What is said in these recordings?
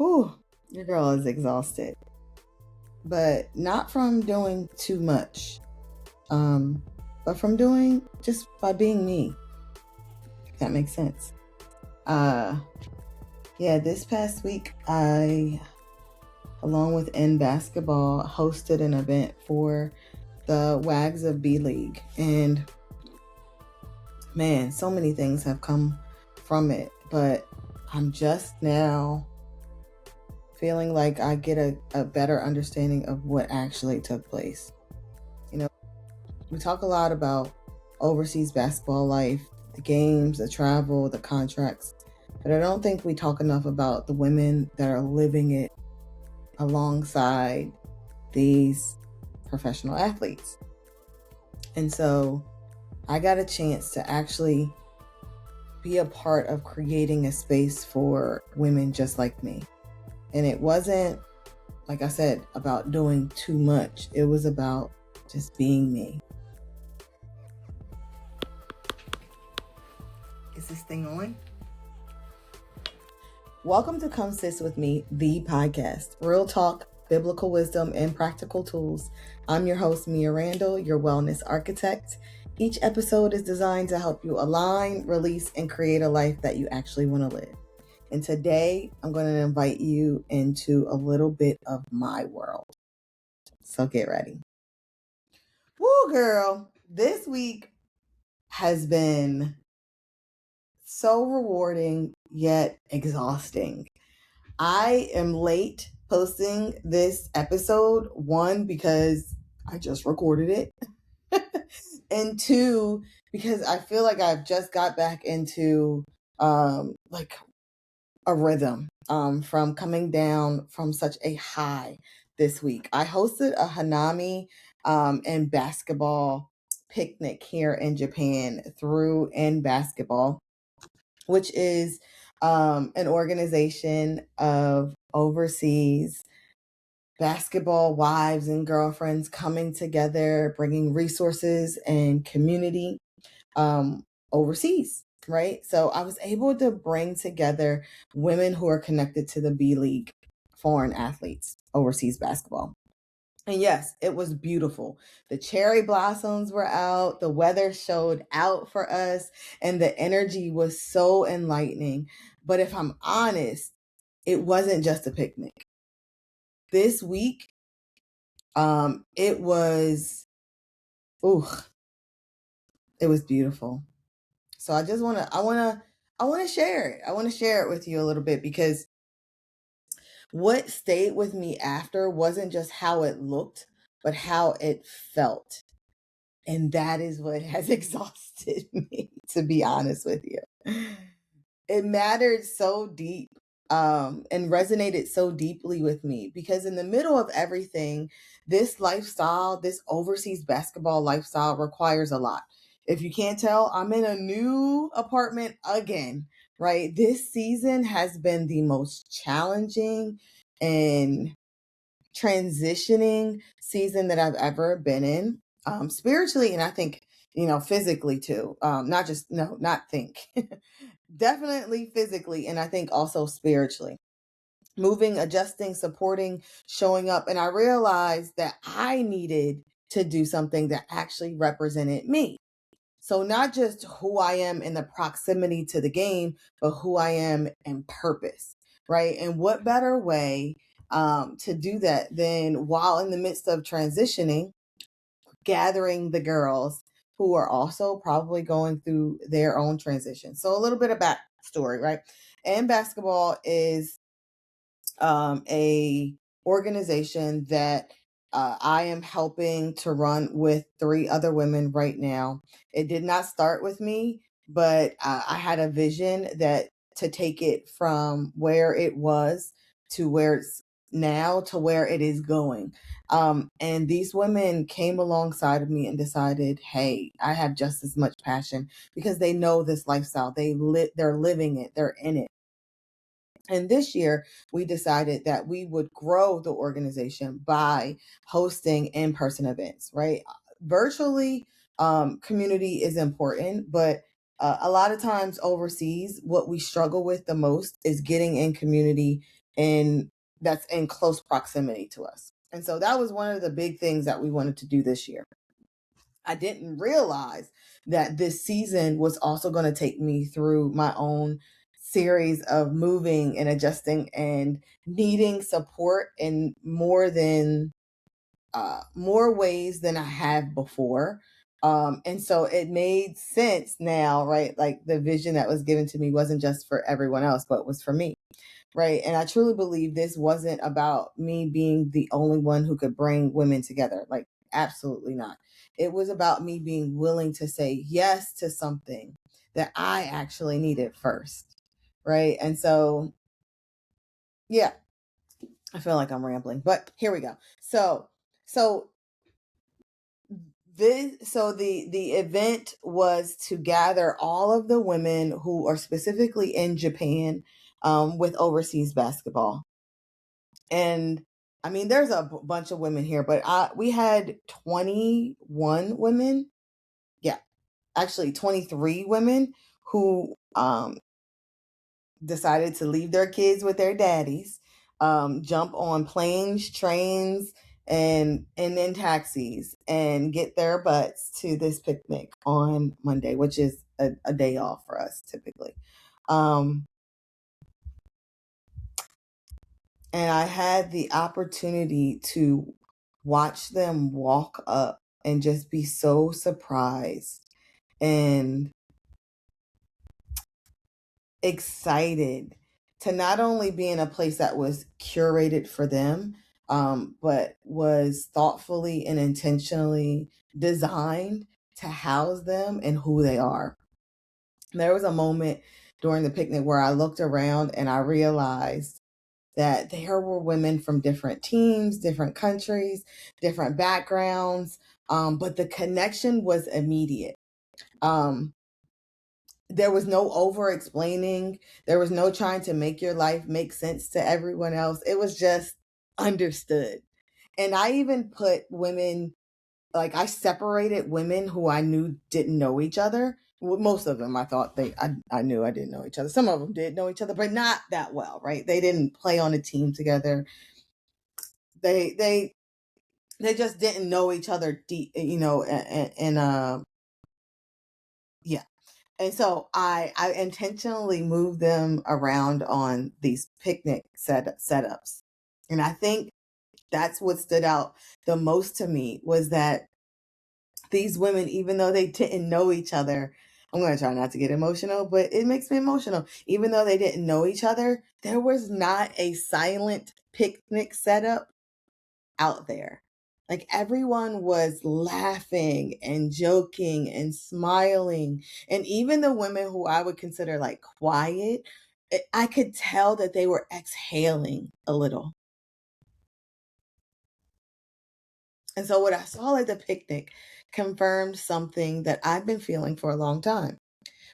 Whew, your girl is exhausted, but not from doing too much, but from doing just by being me. If that makes sense. Yeah, this past week I, along with N Basketball, hosted an event for the WAGs of B League, and man, so many things have come from it, but I'm just now feeling like I get a better understanding of what actually took place. You know, we talk a lot about overseas basketball life, the games, the travel, the contracts, but I don't think we talk enough about the women that are living it alongside these professional athletes. And so I got a chance to actually be a part of creating a space for women just like me. And it wasn't, like I said, about doing too much. It was about just being me. Is this thing on? Welcome to Come Sis With Me, the podcast. Real talk, biblical wisdom, and practical tools. I'm your host, Mia Randall, your wellness architect. Each episode is designed to help you align, release, and create a life that you actually want to live. And today, I'm going to invite you into a little bit of my world. So get ready. Woo, girl. This week has been so rewarding, yet exhausting. I am late posting this episode, one, because I just recorded it, and two, because I feel like I've just got back into like a rhythm from coming down from such a high this week. I hosted a Hanami and basketball picnic here in Japan through N Basketball, which is an organization of overseas basketball wives and girlfriends coming together, bringing resources and community overseas, right? So I was able to bring together women who are connected to the B League, foreign athletes, overseas basketball. And yes, it was beautiful. The cherry blossoms were out, the weather showed out for us, and the energy was so enlightening. But if I'm honest, it wasn't just a picnic. This week, it was beautiful. So I just want to share it. I want to share it with you a little bit, because what stayed with me after wasn't just how it looked, but how it felt. And that is what has exhausted me, to be honest with you. It mattered so deep and resonated so deeply with me, because in the middle of everything, this lifestyle, this overseas basketball lifestyle, requires a lot. If you can't tell, I'm in a new apartment again, right? This season has been the most challenging and transitioning season that I've ever been in, spiritually, and I think, physically too. Not think. Definitely physically, and I think also spiritually. Moving, adjusting, supporting, showing up. And I realized that I needed to do something that actually represented me. So not just who I am in the proximity to the game, but who I am in purpose, right? And what better way to do that than, while in the midst of transitioning, gathering the girls who are also probably going through their own transition. So a little bit of backstory, right? And basketball is a organization that I am helping to run with 3 other women right now. It did not start with me, but I had a vision that to take it from where it was to where it's now to where it is going. And these women came alongside of me and decided, hey, I have just as much passion, because they know this lifestyle. They're living it. They're in it. And this year, we decided that we would grow the organization by hosting in-person events, right? Virtually, community is important, but a lot of times overseas, what we struggle with the most is getting in community in that's in close proximity to us. And so that was one of the big things that we wanted to do this year. I didn't realize that this season was also going to take me through my own series of moving and adjusting and needing support in more ways than I have before. And so it made sense now, right? Like the vision that was given to me wasn't just for everyone else, but was for me. Right. And I truly believe this wasn't about me being the only one who could bring women together. Like, absolutely not. It was about me being willing to say yes to something that I actually needed first. Right. And so, yeah, I feel like I'm rambling, but here we go. So the event was to gather all of the women who are specifically in Japan with overseas basketball. And I mean, there's a bunch of women here, but we had 21 women. Yeah, actually 23 women who decided to leave their kids with their daddies, jump on planes, trains, and then taxis and get their butts to this picnic on Monday, which is a day off for us typically. And I had the opportunity to watch them walk up and just be so surprised and excited to not only be in a place that was curated for them, but was thoughtfully and intentionally designed to house them and who they are. There was a moment during the picnic where I looked around and I realized that there were women from different teams, different countries, different backgrounds, but the connection was immediate. There was no over explaining. There was no trying to make your life make sense to everyone else. It was just understood. And I even put women, like I separated women who I knew didn't know each other. Well, most of them, I thought I knew I didn't know each other. Some of them did know each other, but not that well, right? They didn't play on a team together. They just didn't know each other deep, and yeah. And so I intentionally moved them around on these picnic setups. And I think that's what stood out the most to me was that these women, even though they didn't know each other, I'm going to try not to get emotional, but it makes me emotional. Even though they didn't know each other, there was not a silent picnic setup out there. Like everyone was laughing and joking and smiling. And even the women who I would consider like quiet, I could tell that they were exhaling a little. And so what I saw at the picnic confirmed something that I've been feeling for a long time.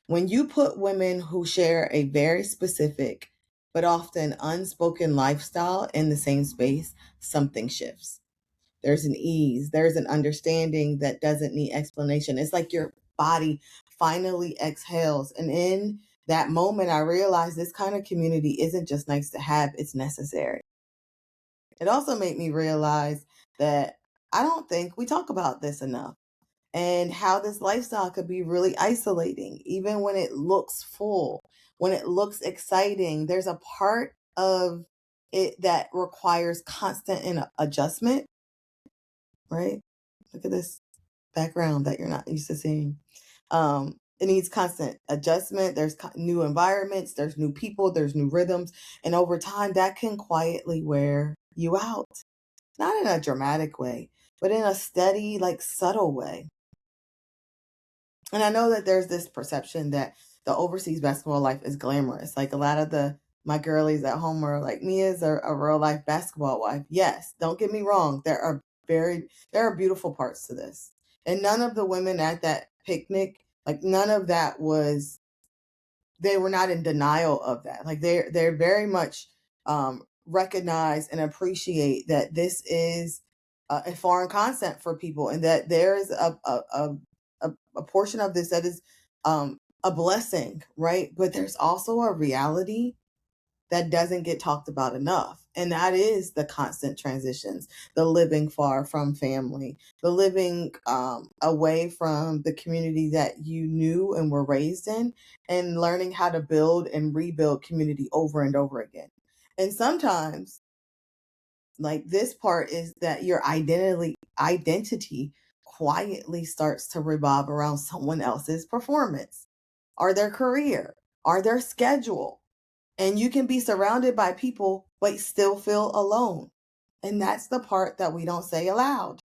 When you put women who share a very specific but often unspoken lifestyle in the same space, something shifts. There's an ease, there's an understanding that doesn't need explanation. It's like your body finally exhales. And in that moment, I realized this kind of community isn't just nice to have, it's necessary. It also made me realize that I don't think we talk about this enough and how this lifestyle could be really isolating, even when it looks full, when it looks exciting. There's a part of it that requires constant adjustment, right? Look at this background that you're not used to seeing. It needs constant adjustment. There's new environments, there's new people, there's new rhythms. And over time, that can quietly wear you out. Not in a dramatic way, but in a steady, like subtle way. And I know that there's this perception that the overseas basketball life is glamorous. Like a lot of my girlies at home are like, Mia's a real life basketball wife. Yes, don't get me wrong. There are beautiful parts to this. And none of the women at that picnic, like none of that was, they were not in denial of that. Like they're very much recognize and appreciate that this is a foreign concept for people, and that there is a portion of this that is a blessing, right? But there's also a reality that doesn't get talked about enough. And that is the constant transitions, the living far from family, the living away from the community that you knew and were raised in, and learning how to build and rebuild community over and over again. And sometimes, like, this part is that your identity quietly starts to revolve around someone else's performance or their career or their schedule. And you can be surrounded by people, but still feel alone. And that's the part that we don't say aloud.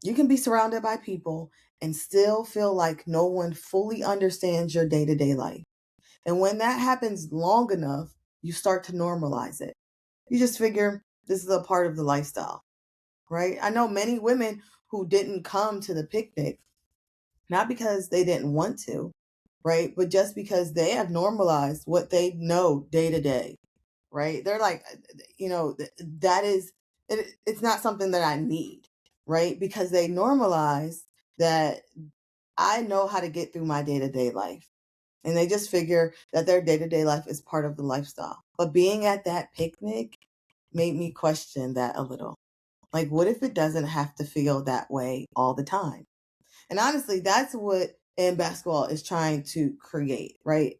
You can be surrounded by people and still feel like no one fully understands your day to day life. And when that happens long enough, you start to normalize it. You just figure this is a part of the lifestyle, right? I know many women who didn't come to the picnic, not because they didn't want to, right? But just because they have normalized what they know day to day, right? They're like, that is, it's not something that I need, right? Because they normalize that I know how to get through my day to day life. And they just figure that their day to day life is part of the lifestyle. But being at that picnic made me question that a little. Like, what if it doesn't have to feel that way all the time? And honestly, that's what in basketball is trying to create, right?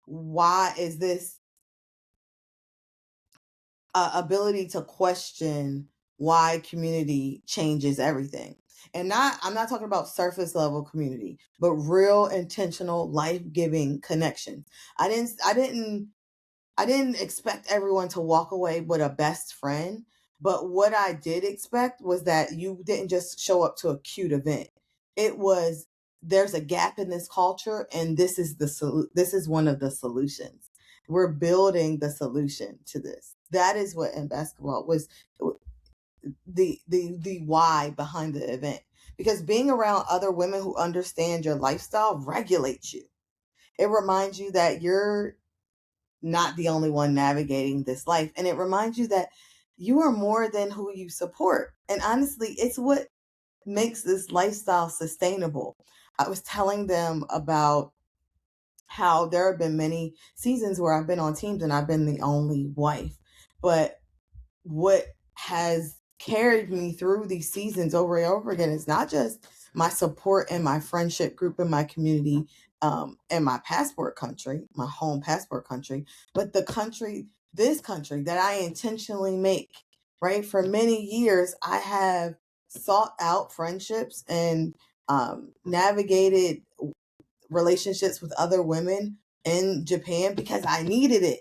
Why is this ability to question why community changes everything? And I'm not talking about surface level community, but real intentional life-giving connection. I didn't expect everyone to walk away with a best friend, but what I did expect was that you didn't just show up to a cute event. It was, there's a gap in this culture, and this is one of the solutions. We're building the solution to this. That is what in basketball was the why behind the event. Because being around other women who understand your lifestyle regulates you. It reminds you that you're not the only one navigating this life. And it reminds you that you are more than who you support. And honestly, it's what makes this lifestyle sustainable. I was telling them about how there have been many seasons where I've been on teams and I've been the only wife. But what has carried me through these seasons over and over again is not just my support and my friendship group and my community, and my passport country, my home passport country, but this country that I intentionally make, right? For many years, I have sought out friendships and navigated relationships with other women in Japan because I needed it.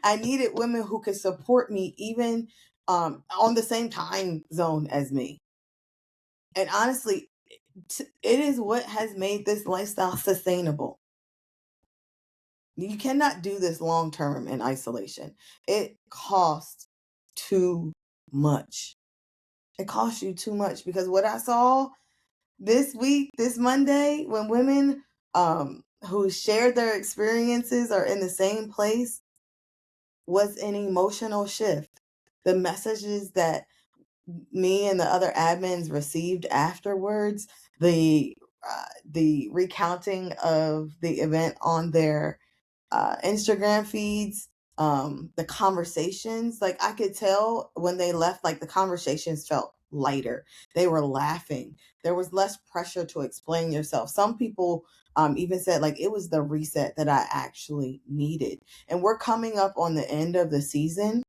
I needed women who could support me even on the same time zone as me. And honestly, it is what has made this lifestyle sustainable. You cannot do this long term in isolation. It costs too much. It costs you too much because what I saw this week, this Monday, when women who shared their experiences are in the same place, was an emotional shift. The messages that me and the other admins received afterwards, the recounting of the event on their Instagram feeds, the conversations, like I could tell when they left, like the conversations felt lighter. They were laughing. There was less pressure to explain yourself. Some people even said like it was the reset that I actually needed. And we're coming up on the end of the season.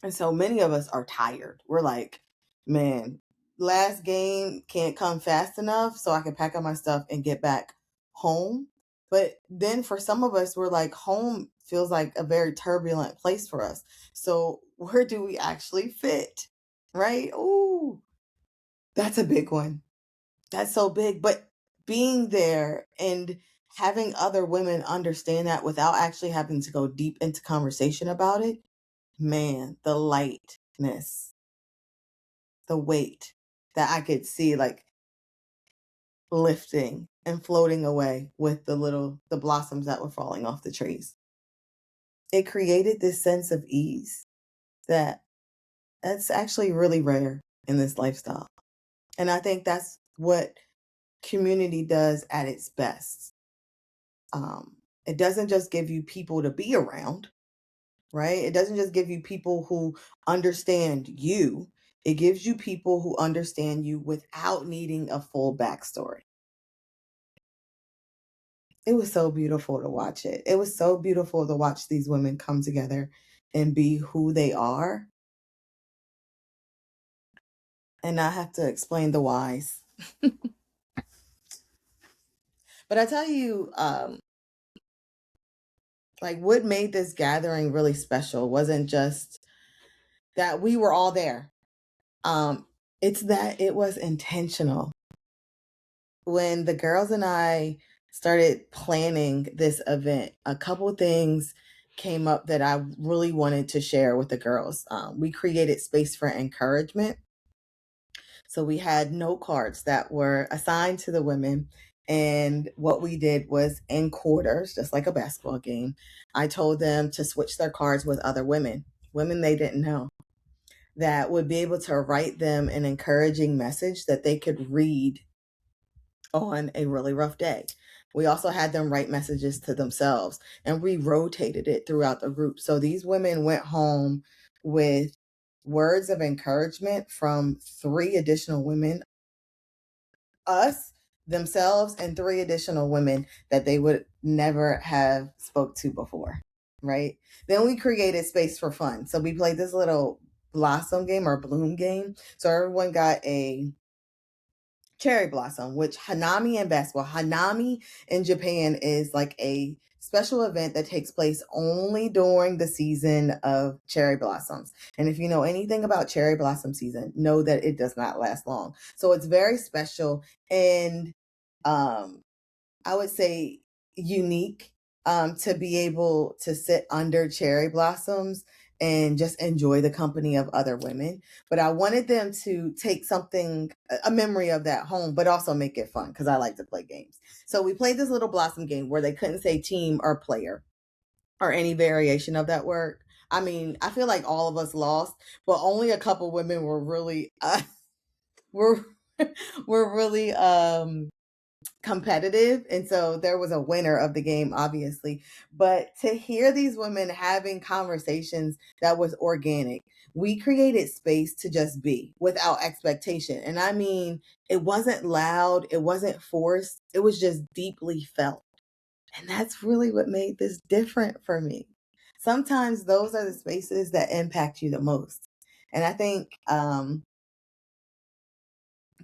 And so many of us are tired. We're like, man, last game can't come fast enough so I can pack up my stuff and get back home. But then for some of us, we're like, home feels like a very turbulent place for us. So where do we actually fit? Right? Ooh, that's a big one. That's so big. But being there and having other women understand that without actually having to go deep into conversation about it, man, the lightness, the weight that I could see like lifting and floating away with the blossoms that were falling off the trees. It created this sense of ease that's actually really rare in this lifestyle. And I think that's what community does at its best. It doesn't just give you people to be around, right? It doesn't just give you people who understand you, it gives you people who understand you without needing a full backstory. It was so beautiful to watch it. It was so beautiful to watch these women come together and be who they are and not have to explain the whys. But I tell you, like what made this gathering really special wasn't just that we were all there. Um, it's that it was intentional. When the girls and I started planning this event, a couple things came up that I really wanted to share with the girls. We created space for encouragement. So we had note cards that were assigned to the women. And what we did was in quarters, just like a basketball game, I told them to switch their cards with other women, women they didn't know, that would be able to write them an encouraging message that they could read on a really rough day. We also had them write messages to themselves and we rotated it throughout the group. So these women went home with words of encouragement from three additional women, us, themselves, and three additional women that they would never have spoke to before, right? Then we created space for fun. So we played this little blossom game or bloom game. So everyone got a cherry blossom, which Hanami in basketball. Hanami in Japan is like a special event that takes place only during the season of cherry blossoms. And if you know anything about cherry blossom season, know that it does not last long. So it's very special and I would say unique to be able to sit under cherry blossoms and just enjoy the company of other women. But I wanted them to take something, a memory of that home, but also make it fun because I like to play games. So we played this little blossom game where they couldn't say team or player or any variation of that word. I mean, I feel like all of us lost, but only a couple women were really, were, were really, competitive, and so there was a winner of the game obviously, but to hear these women having conversations that was organic, we created space to just be without expectation. And I mean, it wasn't loud, it wasn't forced, it was just deeply felt. And that's really what made this different for me. Sometimes those are the spaces that impact you the most. And I think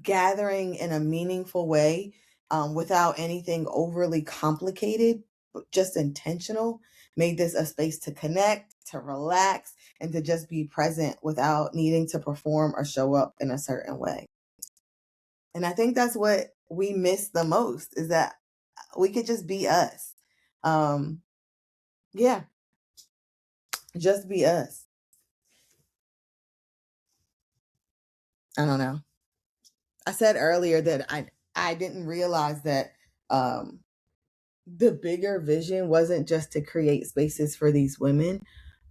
gathering in a meaningful way, without anything overly complicated, but just intentional, made this a space to connect, to relax, and to just be present without needing to perform or show up in a certain way. And I think that's what we miss the most is that we could just be us. Um, yeah, just be us. I don't know. I said earlier that I didn't realize that the bigger vision wasn't just to create spaces for these women.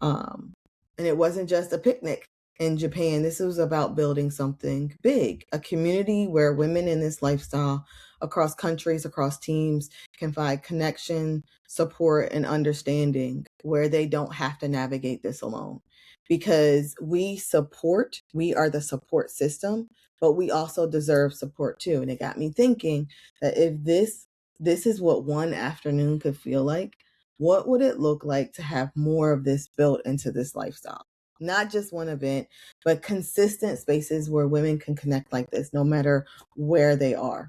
Um, and it wasn't just a picnic in Japan. This was about building something big, a community where women in this lifestyle across countries, across teams can find connection, support, and understanding where they don't have to navigate this alone. Because we are the support system, but we also deserve support too. And it got me thinking that if this is what one afternoon could feel like, what would it look like to have more of this built into this lifestyle? Not just one event, but consistent spaces where women can connect like this, no matter where they are.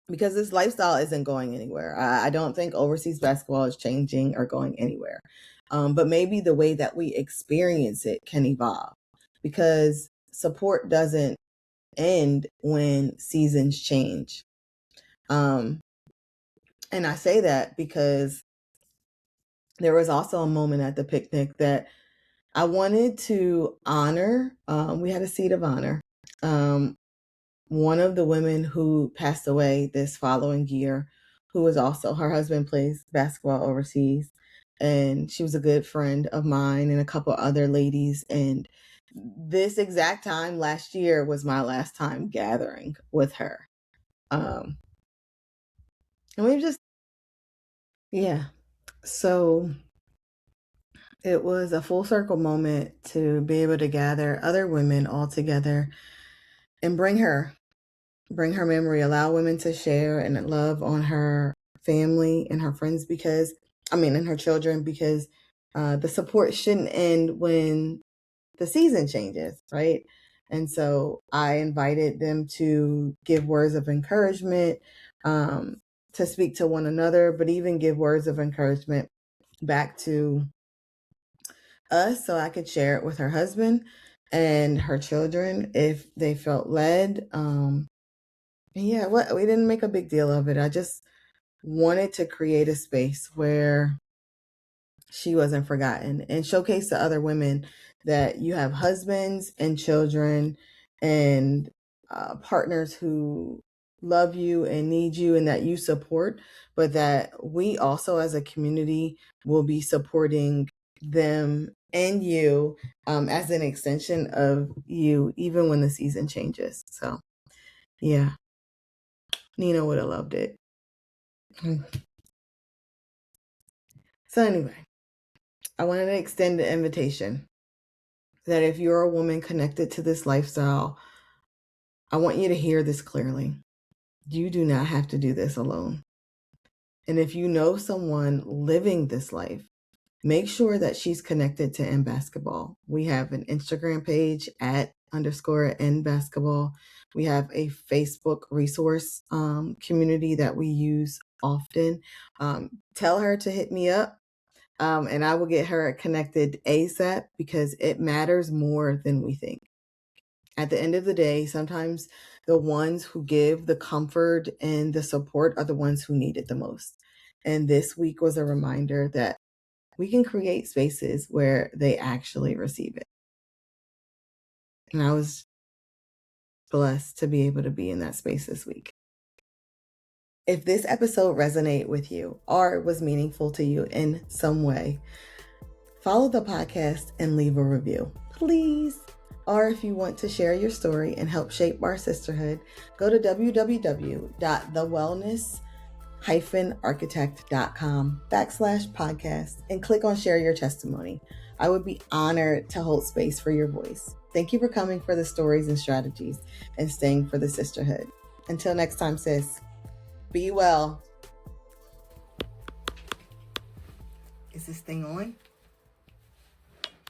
Because this lifestyle isn't going anywhere. I don't think overseas basketball is changing or going anywhere. But maybe the way that we experience it can evolve because support doesn't end when seasons change. Um, and I say that because there was also a moment at the picnic that I wanted to honor. We had a seat of honor. Um, one of the women who passed away this following year, who was also, her husband plays basketball overseas, and she was a good friend of mine and a couple other ladies. And this exact time last year was my last time gathering with her. And we just, yeah. So It was a full circle moment to be able to gather other women all together and bring her memory, allow women to share and love on her family and her friends and her children, because the support shouldn't end when the season changes, right? And so I invited them to give words of encouragement, to speak to one another, but even give words of encouragement back to us so I could share it with her husband and her children if they felt led. We didn't make a big deal of it. I just wanted to create a space where she wasn't forgotten and showcase to other women that you have husbands and children and partners who love you and need you and that you support, but that we also as a community will be supporting them and you, as an extension of you, even when the season changes. So yeah, Nina would have loved it. So anyway, I wanted to extend the invitation that if you're a woman connected to this lifestyle, I want you to hear this clearly. You do not have to do this alone. And if you know someone living this life, make sure that she's connected to N Basketball. We have an Instagram page @_N Basketball. We have a Facebook resource community that we use often. Tell her to hit me up. And I will get her connected ASAP because it matters more than we think. At the end of the day, sometimes the ones who give the comfort and the support are the ones who need it the most. And this week was a reminder that we can create spaces where they actually receive it. And I was blessed to be able to be in that space this week. If this episode resonated with you or was meaningful to you in some way, follow the podcast and leave a review, please. Or if you want to share your story and help shape our sisterhood, go to www.thewellness-architect.com/podcast and click on share your testimony. I would be honored to hold space for your voice. Thank you for coming for the stories and strategies and staying for the sisterhood. Until next time, sis, be well. Is this thing on?